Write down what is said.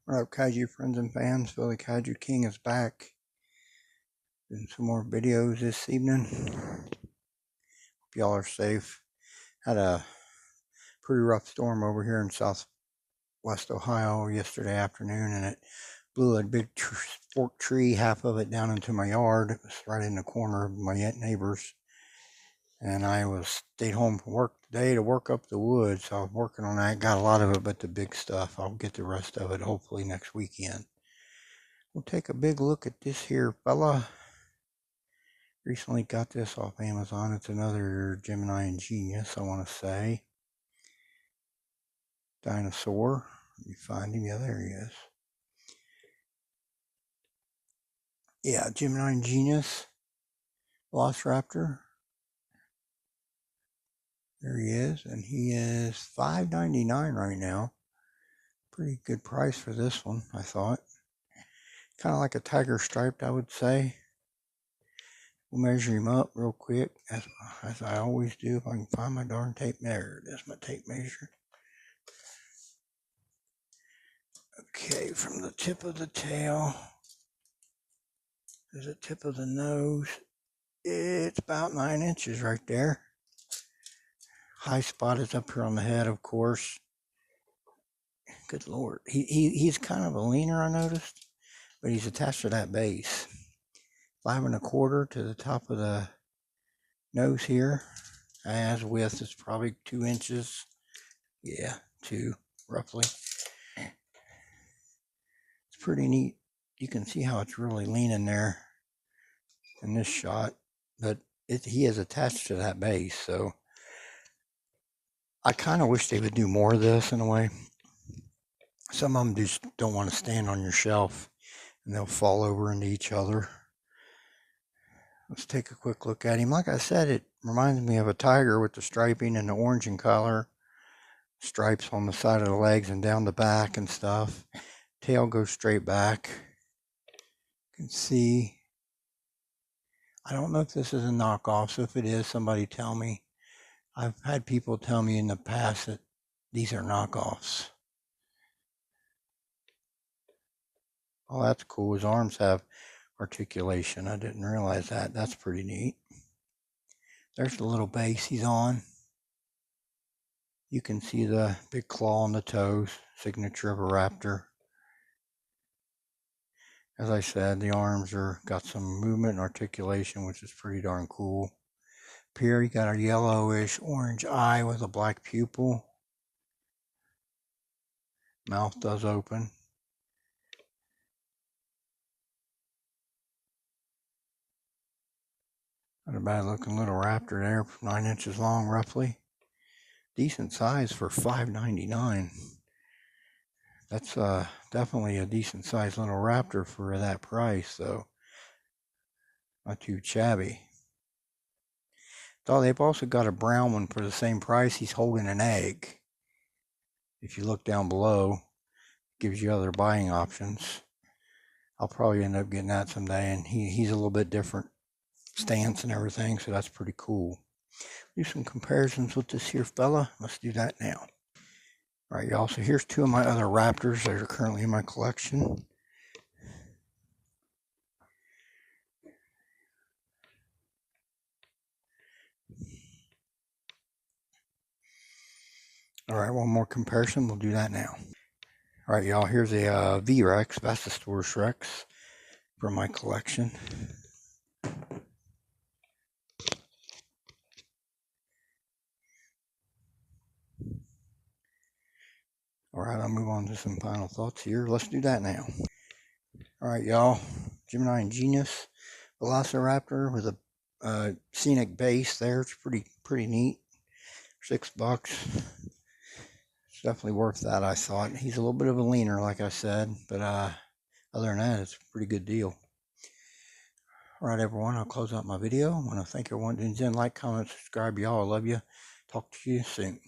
What up, Kaiju friends and fans? Philly Kaiju King is back. Doing some more videos this evening. Hope y'all are safe. Had a pretty rough storm over here in southwest Ohio yesterday afternoon, and it blew a big forked tree, half of it down into my yard. It was right in the corner of my neighbor's. And I stayed home from work today to work up the wood, so I was working on that. Got a lot of it, but the big stuff, I'll get the rest of it hopefully next weekend. We'll take a big look at this here fella. Recently got this off Amazon. It's another Gemini&Genius, I want to say. Dinosaur. Let me find him. Yeah, there he is. Yeah, Gemini&Genius Velociraptor. There he is, and he is $5.99 right now. Pretty good price for this one, I thought. Kind of like a tiger striped, I would say. We'll measure him up real quick, as I always do. If I can find my darn tape measure. There's my tape measure. Okay, from the tip of the tail to the tip of the nose, it's about 9 inches right there. High spot is up here on the head, of course. Good Lord. He's kind of a leaner, I noticed, but he's attached to that base. 5 1/4 to the top of the nose here. As width is probably 2 inches. Yeah, 2 roughly. It's pretty neat. You can see how it's really leaning there in this shot, but he is attached to that base, so I kind of wish they would do more of this in a way. Some of them just don't want to stand on your shelf and they'll fall over into each other. Let's take a quick look at him. Like I said, it reminds me of a tiger with the striping and the orange in color. Stripes on the side of the legs and down the back and stuff. Tail goes straight back. You can see. I don't know if this is a knockoff, so if it is, somebody tell me. I've had people tell me in the past that these are knockoffs. Oh, that's cool. His arms have articulation. I didn't realize that. That's pretty neat. There's the little base he's on. You can see the big claw on the toes, signature of a raptor. As I said, the arms got some movement and articulation, which is pretty darn cool. Up here, you got a yellowish orange eye with a black pupil. Mouth does open. Not a bad looking little raptor there, 9 inches long roughly. Decent size for $5.99. That's definitely a decent sized little raptor for that price, though. Not too shabby. So they've also got a brown one for the same price. He's holding an egg. If you look down below, it gives you other buying options. I'll probably end up getting that someday, and he's a little bit different stance and everything, so that's pretty cool. Do some comparisons with this here fella. Let's do that now. All right, y'all, so here's 2 of my other raptors that are currently in my collection. All right, one more comparison. We'll do that now. All right, y'all, here's a V-Rex, Vastosaurus Rex, from my collection. All right, I'll move on to some final thoughts here. Let's do that now. All right, y'all, Gemini&Genius Velociraptor with a scenic base there. It's pretty neat. $6. It's definitely worth that, I thought. He's a little bit of a leaner, like I said, but other than that, it's a pretty good deal. All right, everyone, I'll close out my video. I want to thank everyone. Like, comment, subscribe. Y'all, I love you. Talk to you soon.